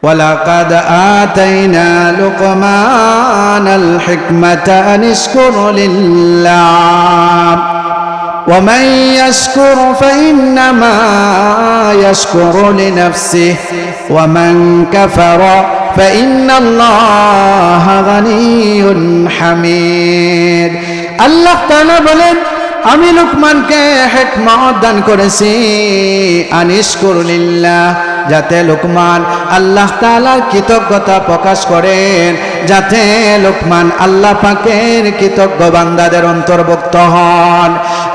وَلَقَدْ آتَيْنَا لُقْمَانَ الْحِكْمَةَ أَنِ اشْكُرْ لِلَّهِ وَمَنْ يَشْكُرْ فَإِنَّمَا يَشْكُرُ لِنَفْسِهِ وَمَنْ كَفَرَ فَإِنَّ اللَّهَ غَنِيٌّ حَمِيدٌ। আল্লাহ তাআলা বলেন, আমি লুকমানকে হিকমত দান করেছি আনিশকুর লিল্লাহ, যাতে লুকমান আল্লাহ তাআলার কৃতজ্ঞতা প্রকাশ করেন, যাতে লুকমান আল্লাহ পাকের কৃতজ্ঞ বান্দাদের অন্তর্ভুক্ত হন।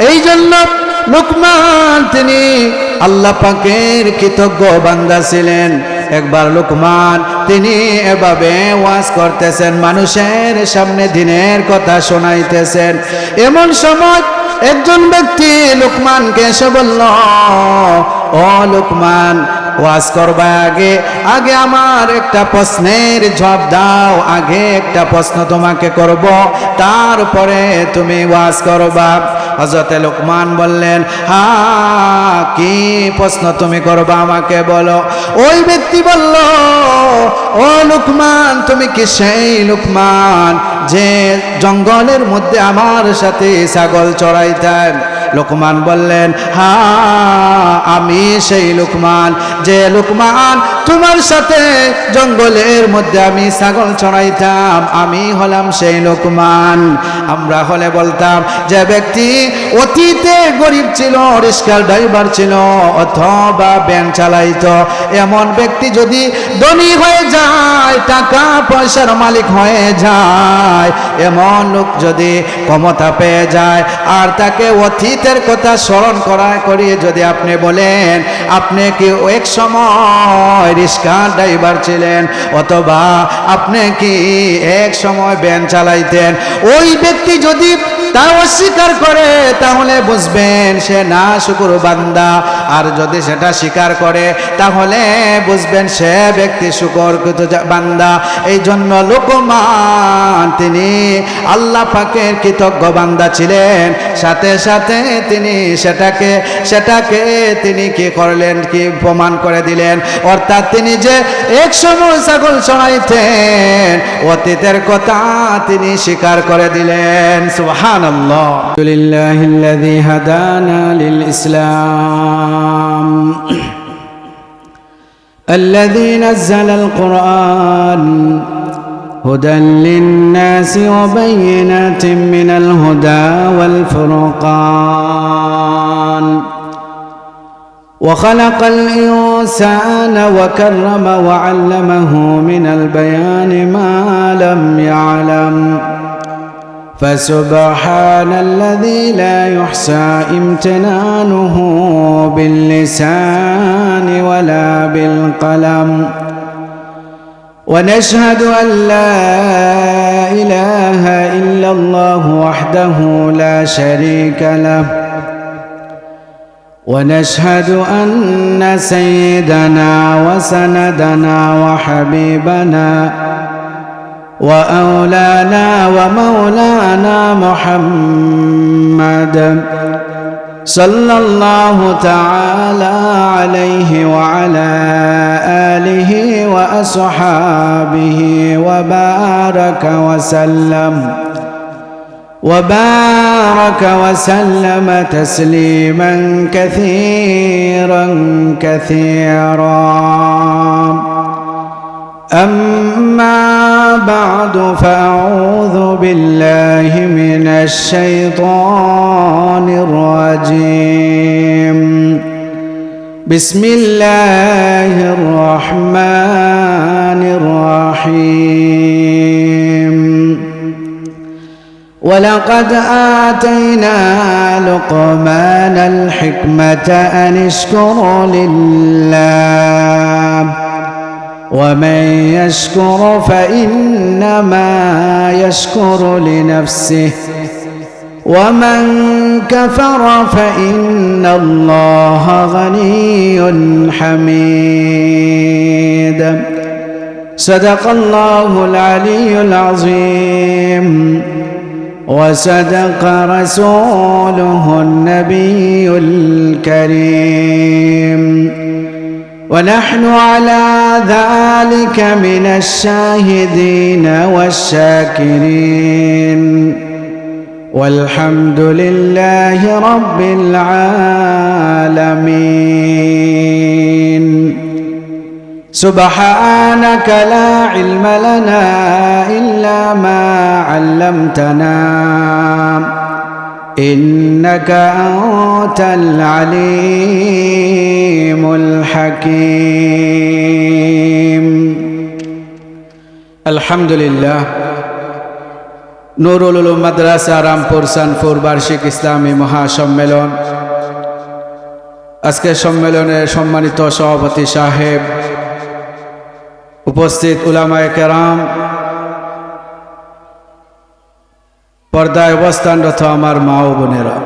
এই জন্য লুকমান তিনি আল্লাহ পাকের কৃতজ্ঞ বান্দা ছিলেন। একবার লুকমান তিনি এভাবে ওয়াজ করতেছেন, মানুষের সামনে দিনের কথা শোনাইতেছেন। এমন সময় একজন ব্যক্তি লুকমানকে এসে বলল, ও লুকমান, ওয়াজ করবা আগে আগে আমার একটা প্রশ্নের জবাব দাও। আগে একটা প্রশ্ন তোমাকে করব, তারপরে তুমি ওয়াজ করবা। হযরত লুকমান বললেন, হ্যাঁ, কি প্রশ্ন তুমি করবা আমাকে বলো। ওই ব্যক্তি বলল, ও লুকমান, তুমি কি সেই লুকমান যে জঙ্গলের মধ্যে আমার সাথে ছাগল চড়াইতেন? লুকমান বললেন, হ্যাঁ, আমি সেই লুকমান যে লুকমান তোমার সাথে জঙ্গলের মধ্যে আমি ছাগল চড়াইতাম, আমি হলাম সেই লুকমান। আমরা হলে বলতাম যে ব্যক্তি অতীতে গরিব ছিল, রিক্সার ড্রাইভার ছিল অথবা ভ্যান চালাইতো, এমন ব্যক্তি যদি ধনী হয়ে যায়, টাকা পয়সার মালিক হয়ে যায়, এমন লোক যদি ক্ষমতা পেয়ে যায়, আর তাকে অতীতের কথা স্মরণ করিয়ে যদি আপনি বলেন আপনি কি এক সময় রিক্সার ড্রাইভার ছিলেন অথবা আপনি কি এক সময় ভ্যান চালাইতেন, ওই ব্যক্তি যদি তা অস্বীকার করে তাহলে বুঝবেন সে না শুকর বান্দা, আর যদি সেটা স্বীকার করে তাহলে বুঝবেন সে ব্যক্তি শুকরকৃত বান্দা। এই জন্য লুকমান তিনি আল্লাহ পাকের কৃতজ্ঞ বান্দা ছিলেন, সাথে সাথে তিনি সেটাকে তিনি কি করলেন, কি প্রমাণ করে দিলেন। অর্থাৎ তিনি যে এক সময় ছাগল চড়াইতেন, অতীতের কথা তিনি স্বীকার করে দিলেন। সুবহানাল্লাহ। আলহামদুলিল্লাহিল্লাযী হাদানা লিল ইসলাম الذي نزل القرآن هدى للناس وبينات من الهدى والفرقان وخلق الإنسان وكرم وعلمه من البيان ما لم يعلم فسبحان الذي لا يحصى امتنانه باللسان ولا بالقلم ونشهد أن لا إله إلا الله وحده لا شريك له ونشهد أن سيدنا وسندنا وحبيبنا وأولانا ومولانا محمد صلى الله تعالى عليه وعلى آله وأصحابه وبارك وسلم تسليما كثيرا أما بعد فأعوذ بالله من الشيطان الرجيم بسم الله الرحمن الرحيم ولقد آتينا لقمان الحكمة أن اشكر لله ومن يشكر فإنما يشكر لنفسه ومن كفر فإن الله غني حميد صدق الله العلي العظيم وصدق رسوله النبي الكريم ونحن على ذلك من الشاهدين والشاكرين والحمد لله رب العالمين سبحانك لا علم لنا إلا ما علمتنا إنك أنت العليم الحكيم الحمد لله নুরুল উলুম মাদ্রাসা রামপুর সানপুর বার্ষিক ইসলামী মহাসম্মেলন। আজকের সম্মেলনের সম্মানিত সভাপতি সাহেব, উপস্থিত উলামায়ে কেরাম, পর্দায় অবস্থানরত আমার মা ও বোনেরা,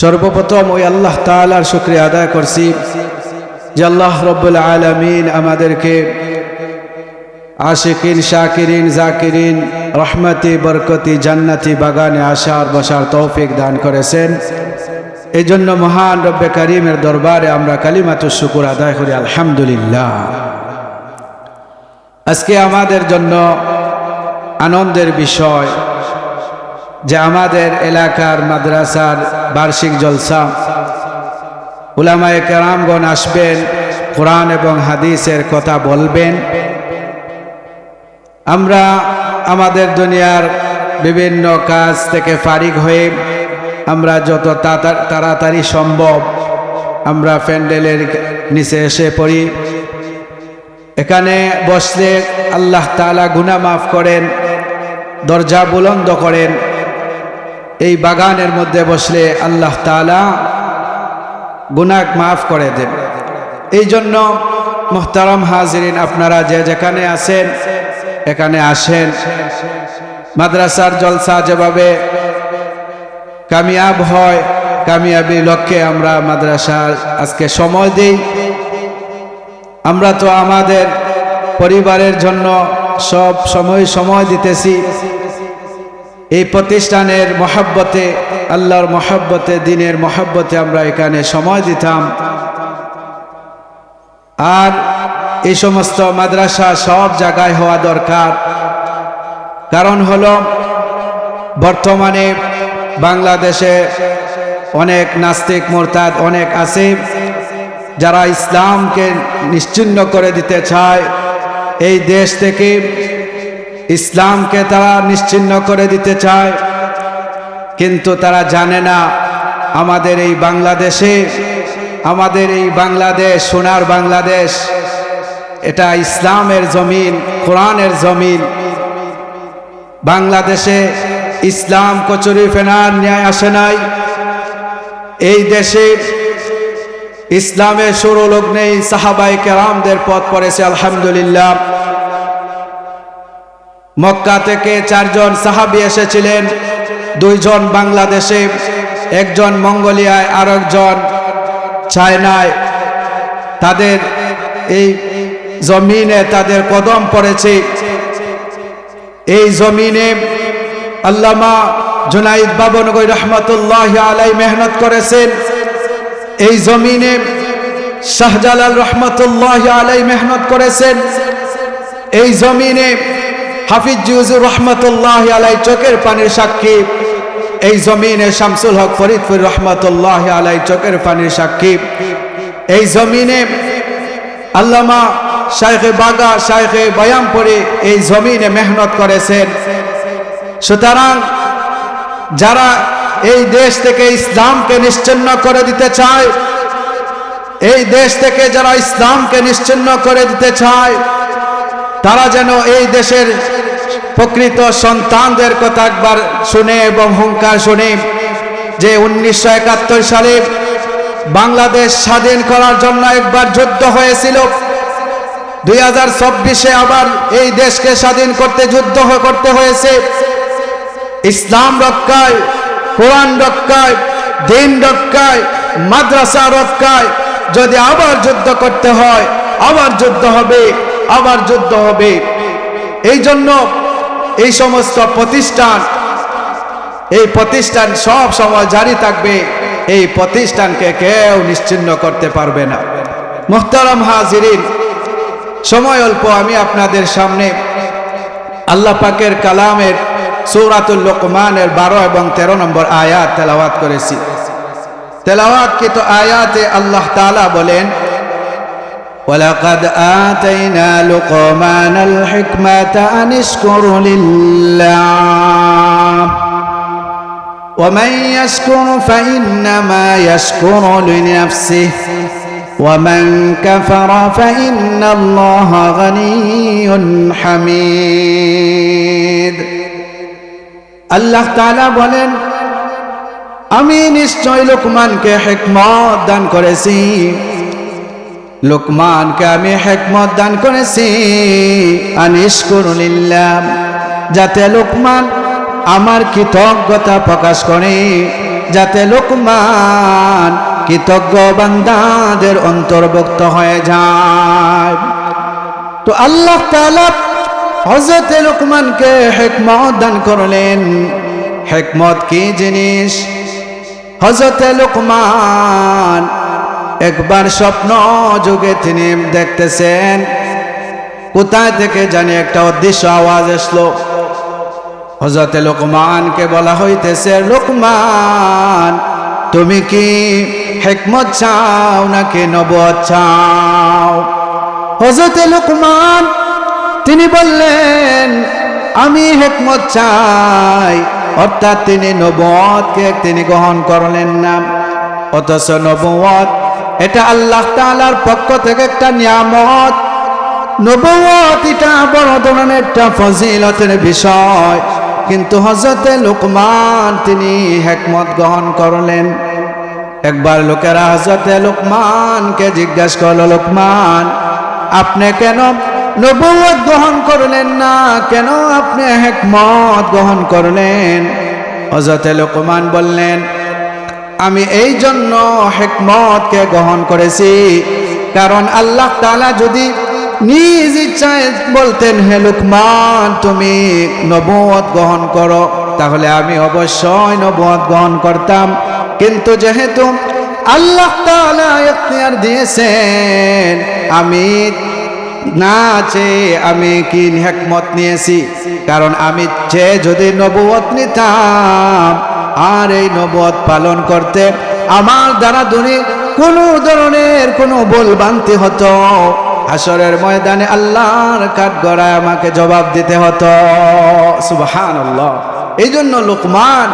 সর্বপ্রথম ওই আল্লাহ তাআলার শুকরিয়া আদায় করছি যে আল্লাহ রব্বুল আলামিন আমাদেরকে আশিকিন, শাকিরিন, জাকিরিন, রহমতি, বরকতি, জান্নাতি বাগানে আসার বসার তৌফিক দান করেছেন। এই জন্য মহান রব্বে কারিমের দরবারে আমরা কালিমাতুশ শুকর আদায় করি আলহামদুলিল্লাহ। আজকে আমাদের জন্য আনন্দের বিষয় যে আমাদের এলাকার মাদ্রাসার বার্ষিক জলসা, উলামায়ে কেরামগণ আসবেন, কোরআন এবং হাদিসের কথা বলবেন। আমরা আমাদের দুনিয়ার বিভিন্ন কাজ থেকে ফারিগ হয়ে আমরা যত তাড়াতাড়ি সম্ভব আমরা প্যান্ডেলের নিচে এসে পড়ি। এখানে বসলে আল্লাহ তাআলা গুনাহ মাফ করেন, দরজা বুলন্দ করেন। এই বাগানের মধ্যে বসলে আল্লাহ তাআলা গুনাহ মাফ করে দেন। এই জন্য মুহতারাম হাজিরিন, আপনারা যে যেখানে আছেন এখানে আসেন। মাদ্রাসার জলসা যেভাবে কামিয়াব হয়, কামিয়াবি লক্ষ্যে আমরা মাদ্রাসার আজকে সময় দিই। আমরা তো আমাদের পরিবারের জন্য সব সময় দিতেছি। এই প্রতিষ্ঠানের মহব্বতে, আল্লাহর মহব্বতে, দ্বীনের মহব্বতে আমরা এখানে সময় দিতাম। আর এই সমস্ত মাদ্রাসা সব জায়গায় হওয়া দরকার। কারণ হলো বর্তমানে বাংলাদেশে অনেক নাস্তিক মুরতাদ অনেক আছে যারা ইসলামকে নিশ্চিহ্ন করে দিতে চায়। এই দেশ থেকে ইসলামকে তারা নিশ্চিহ্ন করে দিতে চায়, কিন্তু তারা জানে না আমাদের এই বাংলাদেশ, সোনার বাংলাদেশ, এটা ইসলামের জমিন, কোরআনের জমিন। বাংলাদেশে ইসলাম কচুরি ফেনার ন্যায় আসে নাই। এই দেশে ইসলামের শুরু লগ্নেই সাহাবায়ে কেরামদের পথ পড়েছে আলহামদুলিল্লাহ। মক্কা থেকে 4 জন সাহাবী এসেছিলেন, 2 জন বাংলাদেশে, 1 জন মঙ্গোলিয়ায়, আর 1 জন চায়নায়। তাদের এই জমিনে তাদের কদম পড়েছে। এই জমিনে আল্লামা জুনাইদ বাবনগরী রহমতুল্লাহি আলাইহি মেহনত করেছেন। এই জমিনে শাহজালাল রহমতুল্লাহি আলাইহি মেহনত করেছেন। এই জমিনে হাফিজ জিউজুর রহমতুল্লাহি আলাইহি চোখের পানির সাক্ষী। এই জমিনে শামসুল হক ফরিদপুর রহমতুল্লাহি আলাইহি চোখের পানির সাক্ষী। এই জমিনে আল্লামা শাইখে বাগা, শাইখে বয়ামপুরি এই জমিনে মেহনত করেছেন। সুতরাং যারা এই দেশ থেকে ইসলামকে নিশ্চিহ্ন করে দিতে চায়, এই দেশ থেকে যারা ইসলামকে নিশ্চিহ্ন করে দিতে চায়, তারা যেন এই দেশের প্রকৃত সন্তানদের কথা একবার শুনে এবং হুঙ্কার শুনে যে 1971 সালে বাংলাদেশ স্বাধীন করার জন্য একবার যুদ্ধ হয়েছিল। 2024-এ আবার এই দেশকে স্বাধীন করতে যুদ্ধ করতে হয়েছে। ইসলাম রক্ষায়, কোরআন রক্ষায়, দ্বীন রক্ষায়, মাদ্রাসা রক্ষায় যদি আবার যুদ্ধ করতে হয়, আবার যুদ্ধ হবে, আবার যুদ্ধ হবে। এই জন্য এই সমস্ত প্রতিষ্ঠান সব সময় জারি থাকবে। এই প্রতিষ্ঠানকে কেউ নিশ্চিহ্ন করতে পারবে না। মুহতারাম হাজিরিন, সময় অল্প, আমি আপনাদের সামনে আল্লাহ পাকের কালামের সূরাতুল লুকমানের 12 এবং 13 নম্বর আয়াত তেলাওয়াত করেছি। তেলাওয়াতকৃত আয়াতে আল্লাহ তাআলা বলেন, ওয়ালাকাদ আতাইনা লুকমানাল হিকমাতা আন ইশকুর লিল্লাহ ওয়া মান ইয়াশকুর ফাইন্নামা ইয়াশকুরু লিনাফসিহি ওয়া মান কাফারা ফাইন্নাল্লাহা গানিয়্যুন হামিদ। আল্লাহ তাআলা বলেন, আমি নিশ্চয় লোকমানকে হিকমত দান করেছি, লোকমানকে আমি হিকমত দান করেছি আনিশকুরু লিল্লাহ, যাতে লোকমান আমার কৃতজ্ঞতা প্রকাশ করে, যাতে লোকমান কৃতজ্ঞ বান্দাদের অন্তর্ভুক্ত হয়ে যায়। তো আল্লাহ তাআলা হযরত লোকমানকে হিকমত দান করলেন। হিকমত কি জিনিস? হযরত লোকমান একবার স্বপ্ন যুগে তিনি দেখতেছেন, কোথায় থেকে জানি একটা অদৃশ্য আওয়াজ আসলো। হযরত লোকমানকে বলা হইতেছে, লোকমান তুমি কি হিকমত চাও নাকি নবুয়ত চাও? হযরত লোকমান তিনি বললেন, আমি হিকমত চাই, অর্থাৎ তিনি নবুয়তকে তিনি গ্রহণ করলেন না। অথচ নবুয়ত এটা আল্লাহ তাআলার পক্ষ থেকে একটা নিয়ামত। নবুয়ত এটা বড় ধরনের একটা ফজিলতের বিষয়, কিন্তু হযরত লোকমান তিনি হিকমত গ্রহণ করলেন। একবার লোকেরা হযরত লোকমানকে জিজ্ঞাসা করল, লোকমান আপনি কেন নবুয়ত গ্রহণ করলেন না, কেন আপনি হিকমত গ্রহণ করলেন? হযরত লোকমান বললেন, আমি এই জন্য হিকমতকে গ্রহণ করেছি, কারণ আল্লাহ তাআলা যদি নিজ ইচ্ছায় বলতেন, হে লোকমান তুমি নবুয়ত গ্রহণ করো, তাহলে আমি অবশ্যই নবুয়ত গ্রহণ করতাম। কিন্তু যেহেতু আল্লাহ তাআলা ইখতিয়ার দিয়েছেন, আমি না চেয়ে আমি কি হিকমত নিয়েছি, কারণ আমি চেয়ে যদি নবুয়ত নিতাম আর এই নবুয়ত পালন করতে আমার দ্বারা কোনো ধরনের কোনো ভুলভ্রান্তি হতো, হাসরের ময়দানে আল্লাহর কাঠগড়ায় আমাকে জবাব দিতে হতো। সুবহানাল্লাহ। এই জন্য লোকমান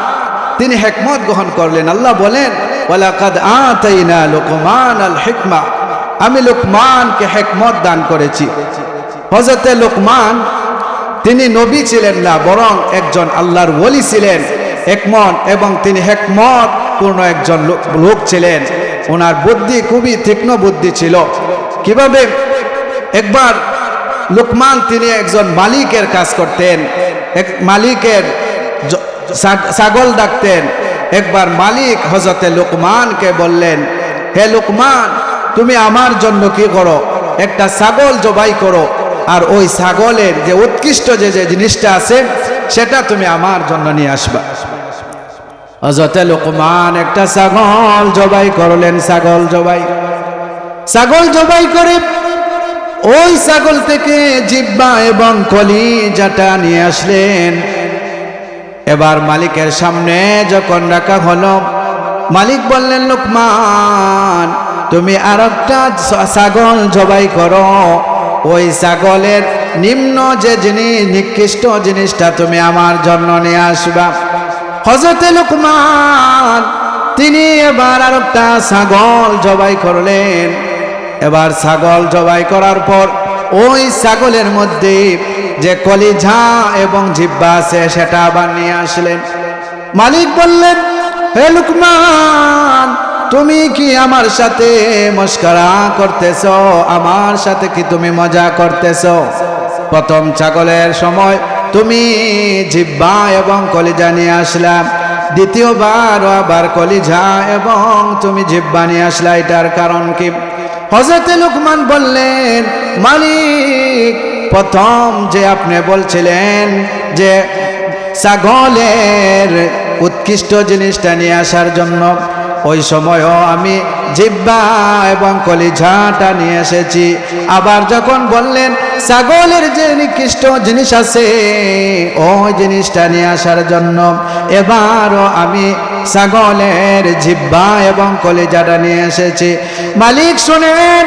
তিনি হিকমত গ্রহণ করলেন। আল্লাহ বলেন, ওয়ালাকাদ আতাইনা লুকমানাল হিকমা, আমি লোকমানকে হিকমত দান করেছি। হযরত লোকমান তিনি নবী ছিলেন না, বরং একজন আল্লাহর ওলি ছিলেন, এবং তিনি হিকমত পূর্ণ একজন লোক ছিলেন। ওনার বুদ্ধি খুবই তীক্ষ্ণ বুদ্ধি ছিল। কিভাবে? একবার লোকমান তিনি একজন মালিকের কাজ করতেন, এক মালিকের ছাগল ডাকতেন। একবার মালিক হযরত লোকমানকে বললেন, হে লোকমান তুমি আমার জন্য কি করো, একটা ছাগল জবাই করো, আর ওই ছাগলের যে উৎকৃষ্ট যে জিনিসটা আছে সেটা তুমি আমার জন্য নিয়ে আসবা। হযরত লোকমান একটা ছাগল জবাই করলেন। ছাগল জবাই করে ওই ছাগল থেকে জিহ্বা এবং কলিজাটা নিয়ে আসলেন। এবার মালিকের সামনে যখন রাখা হলো, মালিক বললেন, লোকমান তুমি আরেকটা ছাগল জবাই করো, ওই ছাগলের নিম্ন যে জিনিস, নিকৃষ্ট জিনিসটা তুমি আমার জন্য নিয়ে আসবা। হযরত লোকমান তিনি এবার আরেকটা ছাগল জবাই করলেন। এবার ছাগল জবাই করার পর ওই ছাগলের মধ্যে যে কলিজা এবং জিহ্বা আছে সেটা আবার নিয়ে আসলেন। মালিক বললেন, হে লোকমান তুমি কি আমার সাথে মস্করা করতেছো? আমার সাথে কি তুমি মজা করতেছো? প্রথম ছাগলের সময় তুমি জিহ্বা এবং কলিজা নিয়ে আসলা, দ্বিতীয়বার আবার কলিজা এবং তুমি জিহ্বা নিয়ে আসলা, এটার কারণ কি? হযরত লোকমান বললেন, মালিক প্রথম যে আপনি বলছিলেন যে ছাগলের উৎকৃষ্ট জিনিসটা নিয়ে আসার জন্য, ওই সময়ও আমি জিহ্বা এবং কলিজাটা নিয়ে এসেছি। আবার যখন বললেন ছাগলের যে নিকৃষ্ট জিনিস আছে ওই জিনিসটা নিয়ে আসার জন্য, এবারও আমি ছাগলের জিহ্বা এবং কলিজাটা নিয়ে এসেছি। মালিক শুনেন,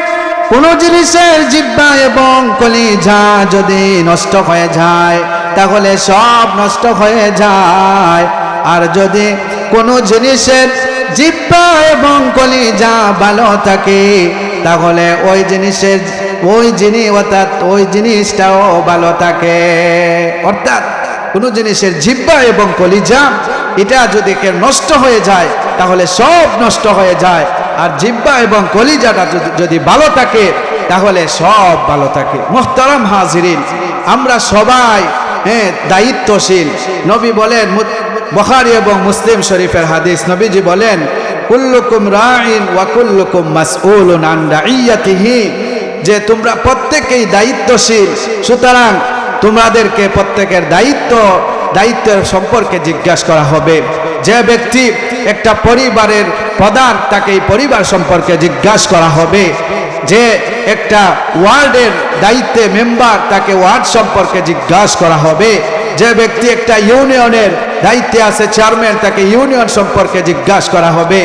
কোন জিনিসের জিহ্বা এবং কলিজা যদি নষ্ট হয়ে যায় তাহলে সব নষ্ট হয়ে যায়, আর যদি কোনো জিনিসের জিহ্বা এবং কলিজা ভালো থাকে তাহলে ওই জিনিসের অর্থাৎ ওই জিনিসটাও ভালো থাকে। অর্থাৎ কোনো জিনিসের জিহ্বা এবং কলিজা এটা যদি নষ্ট হয়ে যায় তাহলে সব নষ্ট হয়ে যায়, আর জিহ্বা এবং কলিজাটা যদি ভালো থাকে তাহলে সব ভালো থাকে। মুহতারাম হাজিরিন, আমরা সবাই দায়িত্বশীল। নবী বলেন, বুখারী এবং মুসলিম শরীফের হাদিস, নবীজি বলেন কুল্লুকুম রাইন ওয়া কুল্লুকুম মাসউলুন আন রাইয়াতিহি, যে তোমরা প্রত্যেকেই দায়িত্বশীল, সুতরাং তোমাদেরকে প্রত্যেকের দায়িত্বের সম্পর্কে জিজ্ঞাসা করা হবে। যে ব্যক্তি একটা পরিবারের প্রধান তাকে এই পরিবার সম্পর্কে জিজ্ঞাসা করা হবে। যে একটা ওয়ার্ডের দায়িত্বে মেম্বার তাকে ওয়ার্ড সম্পর্কে জিজ্ঞাসা করা হবে। যে ব্যক্তি একটা ইউনিয়নের দায়িত্বে আছে চেয়ারম্যান তাকে ইউনিয়ন সম্পর্কে জিজ্ঞাসা করা হবে।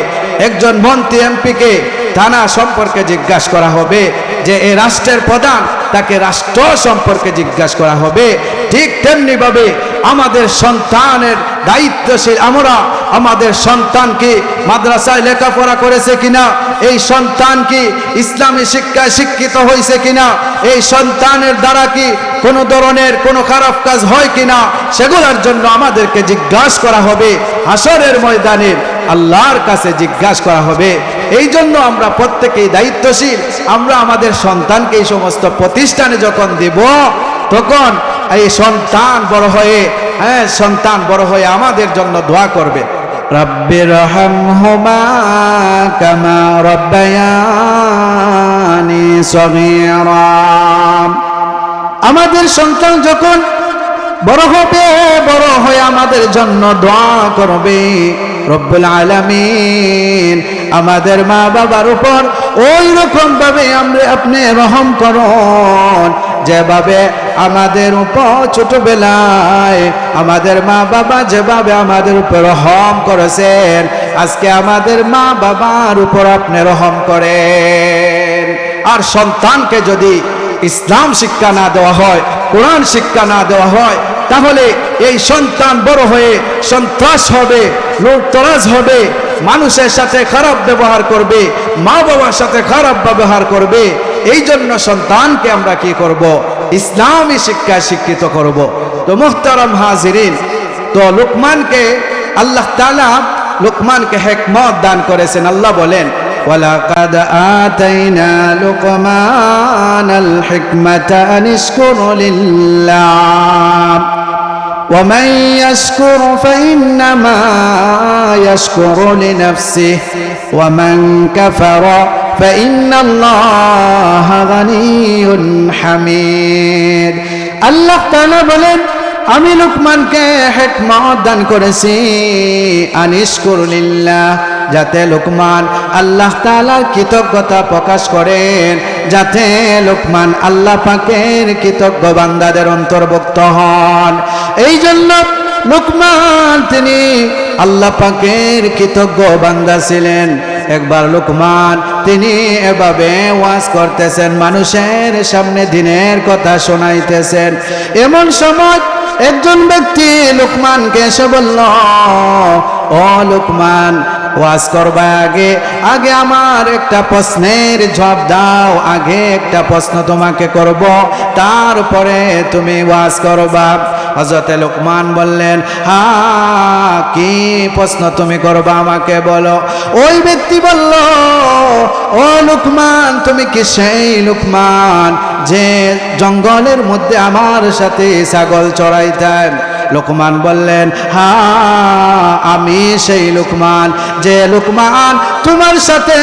একজন মন্ত্রী এমপিকে থানা সম্পর্কে জিজ্ঞাসা করা হবে। যে এই রাষ্ট্রের প্রধান তাকে রাষ্ট্র সম্পর্কে জিজ্ঞাসা করা হবে। ঠিক তেমনি ভাবে আমাদের সন্তানের দায়িত্বশীল আমরা, আমাদের সন্তান কি মাদ্রাসায় লেখাপড়া করেছে কিনা, এই সন্তান কি ইসলামী শিক্ষায় শিক্ষিত হয়েছে কিনা, এই সন্তানের দ্বারা কি কোনো ধরনের কোনো খারাপ কাজ হয় কিনা, সেগুলোর জন্য আমাদেরকে জিজ্ঞাসা করা হবে। হাসরের ময়দানে আল্লাহর কাছে জিজ্ঞাসা করা হবে। এই জন্য আমরা প্রত্যেকেই দায়িত্বশীল। আমরা আমাদের সন্তানকে এই সমস্ত প্রতিষ্ঠানে যখন দেব তখন এই সন্তান বড় হয়ে আমাদের জন্য দোয়া করবে, রব্বিরহামহুমা কামা রব্বায়ানি সগীরা। আমাদের সন্তান যখন বড় হয়ে আমাদের জন্য দোয়া করবে, রব্বুল আলামিন আমাদের মা বাবার উপর ওই রকম ভাবে আপনি রহম করুন যেভাবে আমাদের উপর ছোটবেলায় আমাদের মা বাবা যেভাবে আমাদের উপর রহম করেছেন, আজকে আমাদের মা বাবার উপর আপনি রহম করেন। আর সন্তানকে যদি ইসলাম শিক্ষা না দেওয়া হয়, কোরআন শিক্ষা না দেওয়া হয়, তাহলে এই সন্তান বড় হয়ে সন্ত্রাস হবে, লুটতরাজ হবে, মানুষের সাথে খারাপ ব্যবহার করবে, মা বাবার সাথে খারাপ ব্যবহার করবে। এই জন্য সন্তানকে আমরা কি করব? ইসলামী শিক্ষায় শিক্ষিত করব। তো মুহতারাম হাজিরিন, তো লুকমানকে আল্লাহ তাআলা লুকমানকে হিকমত দান করেছেন। আল্লাহ বলেন, ওয়ালাকাদ আতাইনা লুকমানাল হিকমাতা আন ইশকুর লিল্লাহ ওয়া মান ইয়াশকুর ফাইন্নামা ইয়াশকুরু লিনাফসিহি ওয়া মান কাফারা ফাইন্নাল্লাহা গানিয়্যুন হামিদ। আল্লাহ তাআলা বলেন, আমি লুকমানকে হিকমত দান করেছি আনিশকুর লিল্লাহ, যাতে লুকমান আল্লাহ তাআলার কৃতজ্ঞতা প্রকাশ করেন, যাতে লুকমান আল্লাহ পাকের কৃতজ্ঞ বান্দাদের অন্তর্ভুক্ত হন। এই জন্য লুকমান তিনি আল্লাহ পাকের কৃতজ্ঞ বান্দা ছিলেন। একবার লুকমান তিনি এভাবে ওয়াজ করতেছেন, মানুষের সামনে দিনের কথা শোনাইতেছেন। এমন সময় একজন ব্যক্তি লুকমানকে এসে বলল, ও লুকমান, ওয়াজ করবা আগে আমার একটা প্রশ্নের জবাব দাও। আগে একটা প্রশ্ন তোমাকে করব, তারপরে তুমি ওয়াজ করবা। হযরত লুকমান বললেন, হ্যাঁ, কি প্রশ্ন তুমি করবা আমাকে বলো। ওই ব্যক্তি বলল, ও লুকমান, তুমি কি সেই লুকমান যে জঙ্গলের মধ্যে আমার সাথে ছাগল চড়াইতেন? লোকমান বললেন, হ্যাঁ আমি সেই লোকমান, যে লোকমান তোমার সাথে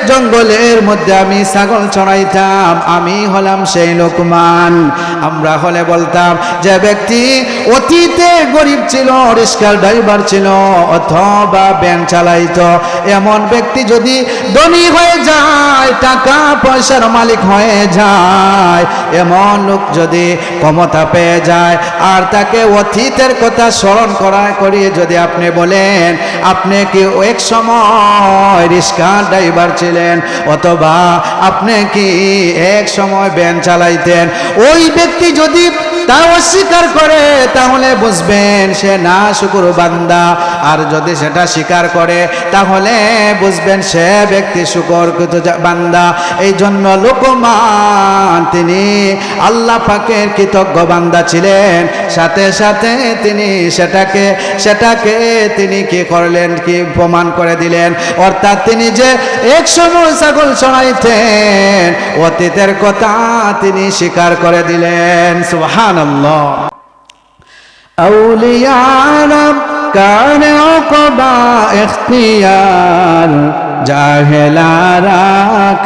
জঙ্গলের মধ্যে আমি ছাগল চড়াইতাম, আমি হলাম সেই লোকমান। আমরা হলে বলতাম যে ব্যক্তি অতীতে গরিব ছিল, রিক্সার ড্রাইভার ছিল অথবা ভ্যান চালাইতো, এমন ব্যক্তি যদি ধনী হয়ে যায়, টাকা পয়সার মালিক হয়ে যায়, এমন লোক যদি ক্ষমতা পেয়ে যায় আর তাকে অতীতের কথা স্মরণ করিয়ে যদি আপনি বলেন আপনি কি এক সময় রিক্সার ড্রাইভার ছিলেন অথবা আপনি কি এক সময় ভ্যান চালাইতেন, ওই ব্যক্তি যদি তা অস্বীকার করে তাহলে বুঝবেন সে না শুকর বান্দা, আর যদি সেটা স্বীকার করে তাহলে বুঝবেন সে ব্যক্তি শুকরকৃত বান্দা। এই জন্য লোকমান তিনি আল্লাহ পাকের কৃতজ্ঞ বান্দা ছিলেন, সাথে সাথে তিনি সেটাকে তিনি কি করলেন, কি প্রমাণ করে দিলেন, অর্থাৎ তিনি যে এক সময় ছাগল চড়াইতেন অতীতের কথা তিনি স্বীকার করে দিলেন। সুবহানাল্লাহ। আউলিয়ারা কার ওকবা ইখতিয়ার, জাহেলারা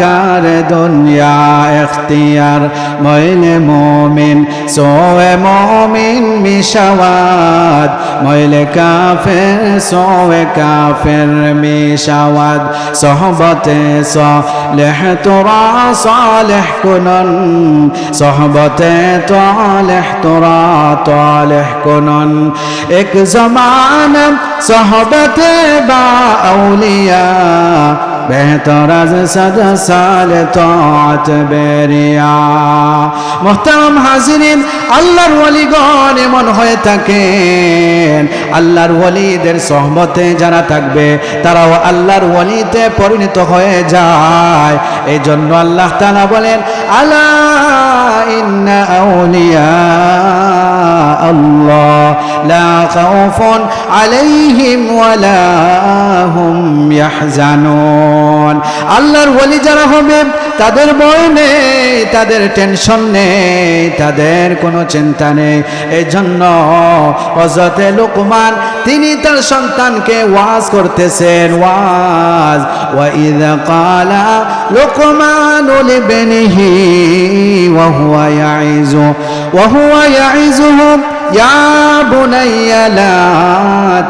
কার দুনিয়া ইখতিয়ার, মইলে মুমিন সোয়ে মুমিন মিশাওয়াদ, মইলে কাফের সোয়ে কাফের মিশাওয়াদ, সোহবতে সালেহ তোরা সালেহ কুনন, সোহবতে তালেহ তোরা তালেহ কুনন, এক জমানা সোহবতে বা আউলিয়া, বেহতর আজ সাজা সালে তাআত বেরিয়া। মুহতারাম হাজিরিন, আল্লাহর ওয়ালিগণ এমন হয়ে থাকেন, আল্লাহর ওয়ালিদের সোহবতে যারা থাকবে তারাও আল্লাহর ওয়ালিতে পরিণত হয়ে যায়। এই জন্য আল্লাহ তাআলা বলেন, আলা ইন্না আউলিয়া আল্লাহ লা খাউফুন আলাইহিম ওয়ালা হুম ইয়াহজানুন। আল্লাহর ওয়ালি যারা হবে তাদের ভয় নেই, তাদের টেনশন নেই, তাদের কোনো চিন্তা নেই। এই জন্য হযরত লোকমান তিনি তার সন্তানকে ওয়াজ করতেছেন, ওয়াজ, ওয়া ইযা ক্বালা লোকমানু লিবনিহি ওয়া হুয়া ইয়াইযুহু ইয়া বুনাইয়া লা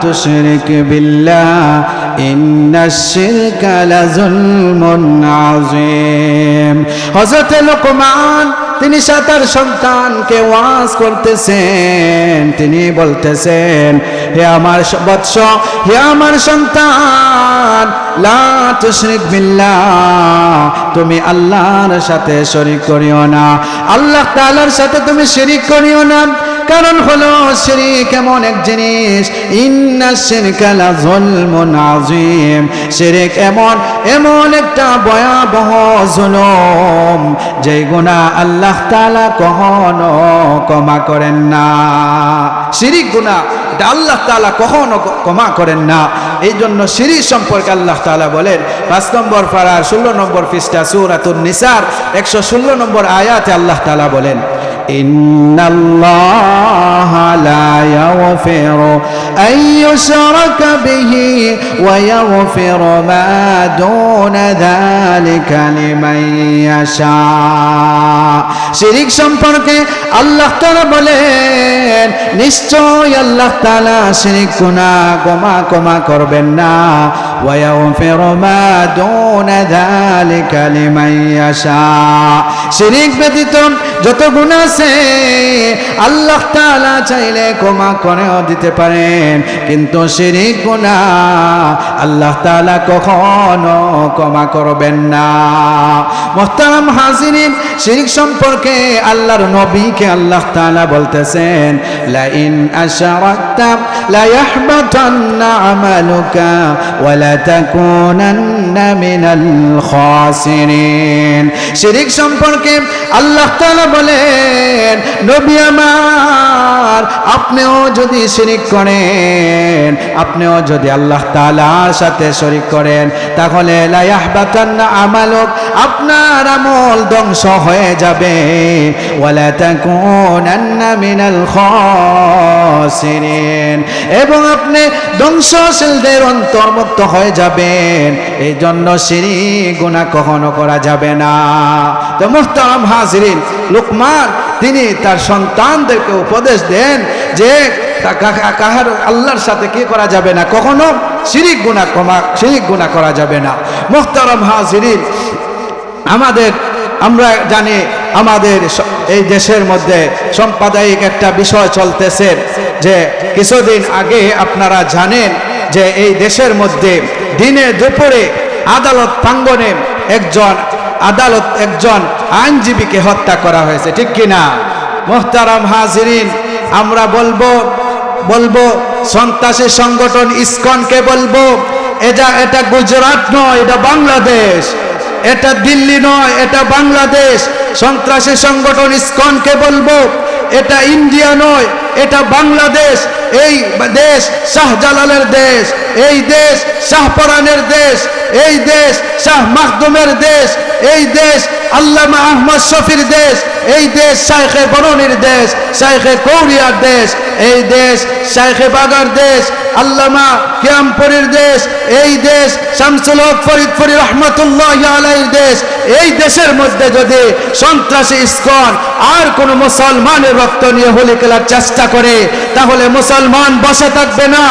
তুশরিক বিল্লাহ ইন্নাশ শিরকা লাযুলমুন আযীম। হযরত লোকমান তিনি তার সন্তানকে ওয়াজ করতেছেন, তিনি বলতেছেন, হে আমার বৎস, হে আমার সন্তান, লা তুশরিক বিল্লাহ, তুমি আল্লাহর সাথে শরীক করিও না, আল্লাহ তাআলার সাথে তুমি শিরিক করিও না। কারণ হলো শিরিক এমন এক জিনিস, ইন্নাশ শিরকা লাযুলমুন আযীম, শিরিক এমন একটা ভয়াবহ জুলুম, যে গুনাহ আল্লাহ তাআলা কখনো ক্ষমা করেন না। শিরিক গুনাহ এটা আল্লাহ তাআলা কখনো ক্ষমা করেন না। এই জন্য শিরিক সম্পর্কে আল্লাহ তাআলা বলেন 5 নম্বর পারার 16 নম্বর পৃষ্ঠা সূরাতুন নিসার 116 নম্বর আয়াতে আল্লাহ তাআলা বলেন, ইন্নাল্লাহা লা ইয়াগফিরু আন ইউশরাকা বিহি ওয়া ইয়াগফিরু মা দুনা যালিকা লিমান ইয়াশা। শিরিক সম্পর্কে আল্লাহ তাআলা বলেন, নিশ্চয় আল্লাহ তাআলা শিরিক গুনাহ ক্ষমা করবেন না, ওয়া ইয়াগফিরু মা দুনা যালিকা লিমান ইয়াশা। শিরিক ব্যতীত যত গুনাহ আছে আল্লাহ তাআলা চাইলে ক্ষমা করেও দিতে পারেন, কিন্তু শিরিক গুনাহ আল্লাহ তাআলা কখনো ক্ষমা করবেন না। মুহতারাম হাজিরিন, শিরিক সম্পর্কে আল্লাহর নবীকে আল্লাহ তাআলা বলতেছেন, লা ইন আশরাকতা লা ইয়াহবাতান্না আমালুকা ওয়া লা তাকুনান্না মিনাল খাসিরিন। শিরিক সম্পর্কে আল্লাহ তাআলা বলেন, নবী আমার আপনিও যদি শিরিক করেন, আপনিও যদি আল্লাহ তাআলার সাথে শরীক করেন, তাহলে লা ইয়াহবাতান্না আমালুক, আপনার আমল ধ্বংস হয়ে যাবে। ওয়ালা তাকুনান্না মিনাল খাসিরিন, এবং আপনি ধ্বংসশীলদের অন্তর্ভুক্ত হয়ে যাবেন। এই জন্য শিরিক গুনাহ কখনো করা যাবে না। তো মুহতারাম হাজিরিন, লুকমান তিনি তার সন্তানদেরকে উপদেশ দেন যে কাহার আল্লাহর সাথে কি করা যাবে না, কখনো শিরিক গুনাহ করা যাবে না। মুহতারাম হাজিরিন, আমরা জানি আমাদের এই দেশের মধ্যে সাম্প্রদায়িক একটা বিষয় চলতেছে, যে কিছুদিন আগে আপনারা জানেন যে এই দেশের মধ্যে দিনে দুপুরে আদালত প্রাঙ্গণে একজন আইনজীবীকে হত্যা করা হয়েছে, ঠিক কিনা? মুহতারাম হাজিরিন, আমরা বলবো সন্ত্রাসী সংগঠন ইসকনকে বলবো, এটা গুজরাট নয়, এটা বাংলাদেশ, এটা দিল্লি নয়, এটা বাংলাদেশ। সন্ত্রাসী সংগঠন ইসকনকে বলবো, এটা ইন্ডিয়া নয়, এটা বাংলাদেশ। এই দেশ শাহজালালের দেশ, এই দেশ শাহপরানের দেশ, এই দেশ শাহ মাখদুমের দেশ, এই দেশ আল্লামা আহমদ শফির দেশ, এই দেশ শাইখে বরুনির দেশ, শাইখে কৌরিয়ার দেশ, এই দেশ শাইখে বাগার দেশ, আল্লামা কিয়ামপুরীর দেশ, এই দেশ শামসুল হক ফরিদপুরি রহমতুল্লাহ আলাইহির দেশ। এই দেশের মধ্যে যদি সন্ত্রাসী ইসকন আর কোন মুসলমানের রক্ত নিয়ে হোলি খেলার চেষ্টা করে, তাহলে মুসলমান বসে থাকবে না।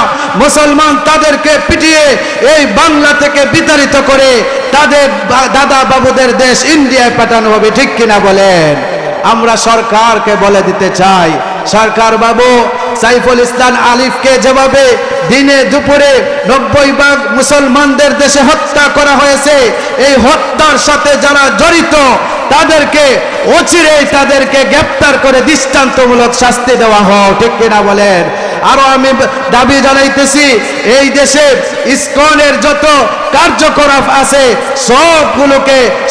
মুসলমান তাদেরকে পিটিয়ে এই বাংলা থেকে বিতাড়িত করে তাদের দাদা বাবুদের দেশ ইন্ডিয়ায় পাঠানো হবে, ঠিক কিনা বলেন? আমরা সরকারকে বলে দিতে চাই, সরকার বাবু সাইফুল ইসলাম আলিফকে যেভাবে দিনে দুপুরে 90 ভাগ মুসলমানদের দেশে হত্যা করা হয়েছে, এই হত্যার সাথে যারা জড়িত তাদেরকে অচিরেই তাদেরকে গ্রেফতার করে দৃষ্টান্তমূলক শাস্তি দেওয়া হোক, ঠিক কিনা বলেন? আরো আমি দাবি জানাইতেছি, এই দেশে ইসকনের যত কার্যকলাপ আছে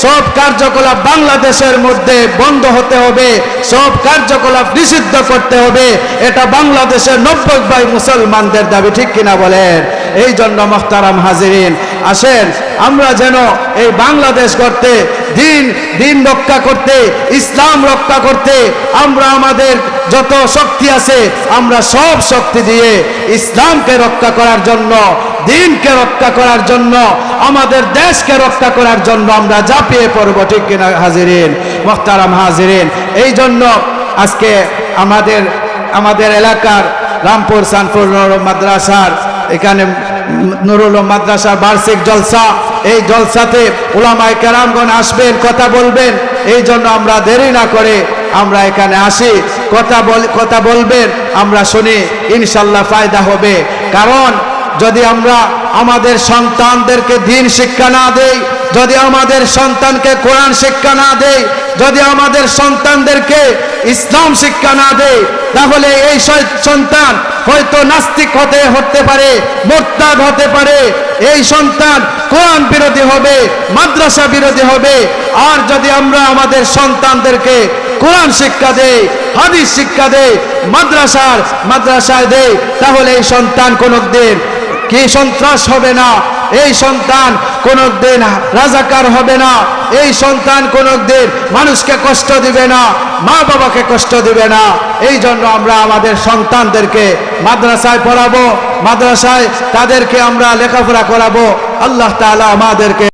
সব কার্যকলাপ বাংলাদেশের মধ্যে বন্ধ হতে হবে, সব কার্যকলাপ নিষিদ্ধ করতে হবে। এটা বাংলাদেশের 90% মুসলমানদের দাবি, ঠিক কিনা বলেন? এই জন্য মুহতারাম হাজিরিন, আসেন আমরা যেন এই বাংলাদেশ করতে, দিন রক্ষা করতে, ইসলাম রক্ষা করতে আমরা আমাদের যত শক্তি আছে আমরা সব শক্তি দিয়ে ইসলামকে রক্ষা করার জন্য, দিনকে রক্ষা করার জন্য, আমাদের দেশকে রক্ষা করার জন্য আমরা ঝাঁপিয়ে পড়ব, ঠিক কিনা হাজিরিন? মুহতারাম হাজিরিন, এই জন্য আজকে আমাদের এলাকার রামপুর সানপুর মাদ্রাসার এখানে নুরুল মাদ্রাসার বার্ষিক জলসা, এই জলসাতে উলামায়ে কেরামগণ আসবেন, কথা বলবেন। এই জন্য আমরা দেরি না করে আমরা এখানে আসি, কথা বলবেন, আমরা শুনি, ইনশাল্লাহ ফায়দা হবে। কারণ যদি আমরা আমাদের সন্তানদেরকে দ্বীন শিক্ষা না দেই, যদি আমাদের সন্তানকে কোরআন শিক্ষা না দেই, যদি আমাদের সন্তানদেরকে ইসলাম শিক্ষা না দেই, তাহলে এই সন্তান হয়তো নাস্তিক হতে পারে, মুরতাদ হতে পারে। এই সন্তান কোরআন বিরোধী হবে, মাদ্রাসা বিরোধী হবে। আর যদি আমরা আমাদের সন্তানদেরকে কোরআন শিক্ষা দেই, হাদিস শিক্ষা দেই, মাদ্রাসায় দেই, তাহলে এই সন্তান কোনদিন কি সন্ত্রাস হবে না, এই সন্তান কোনদিন রাজাকার হবে না, এই সন্তান কোনদিন মানুষকে কষ্ট দিবে না, মা বাবাকে কষ্ট দিবে না। এই জন্য আমরা আমাদের সন্তানদেরকে মাদ্রাসায় পড়াবো, মাদ্রাসায় তাদেরকে আমরা লেখাপড়া করাবো। আল্লাহ তাআলা আমাদেরকে